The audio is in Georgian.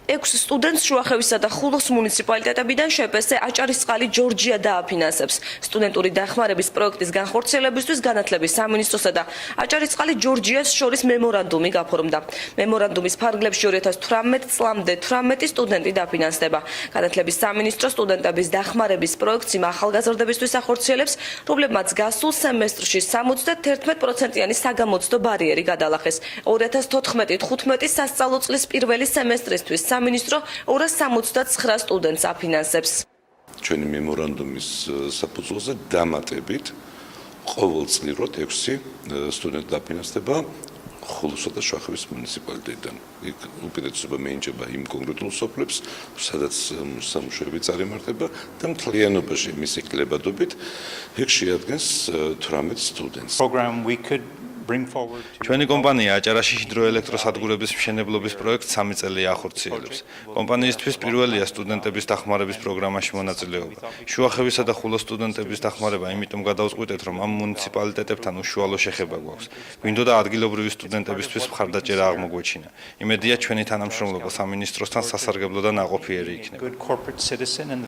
6 სტუდენტს შუახევისა და ხულოს მუნიციპალიტეტებიდან შეპესე აჭარისწყალი ჯორჯია დააფინანსებს. სტუდენტური დახმარების პროექტის განხორციელებისთვის განათლების სამინისტროსა და აჭარისწყალი ჯორჯიას შორის მემორანდუმი გაფორმდა. მემორანდუმის ფარგლებში 2018 წლამდე 18 სტუდენტი დაფინანსდება. განათლების სამინისტრო სტუდენტების დახმარების პროექტს იმ ახალგაზრდებისთვის ახორციელებს, რომლებმაც გასულ სემესტრში 71%-იანი საგამოცდო ბარიერი გადალახეს. 2014-15 სასწავლო წლის პირველი სემესტრისთვის სამინისტრო 269 სტუდენტს აფინანსებს. ჩვენი მემორანდუმის საფუძველზე დამატებით ყოველწლიურად 6 სტუდენტი დაფინანსდება ხულოსა და შუახევის მუნიციპალიტეტიდან. იქ უპირატესობა მეინჭება იმ კონკრეტულ სოფლებს, სადაც სამუშაოები წარიმართება და მთლიანობაში მისი კლებადობით იქ შეადგენს 18 სტუდენტს. ჩვენი კომპანია აჭარაში ჰიდროელექტროსადგურების მშენებლობის პროექტს 3 წელი ახორციელებს. კომპანიისთვის პირველია სტუდენტების დახმარების პროგრამაში მონაწილეობა. შუახევისა და ხულოს სტუდენტების დახმარება იმიტომ გადავწყვიტეთ, რომ ამ მუნიციპალიტეტებთან უშუალო შეხება გვაქვს. გვინდოდა ადგილობრივი სტუდენტებისთვის მხარდაჭერა აღმოგვეჩინა. იმედია ჩვენი თანამშრომლობა სამინისტროსთან სასარგებლო და ნაყოფიერი იქნება.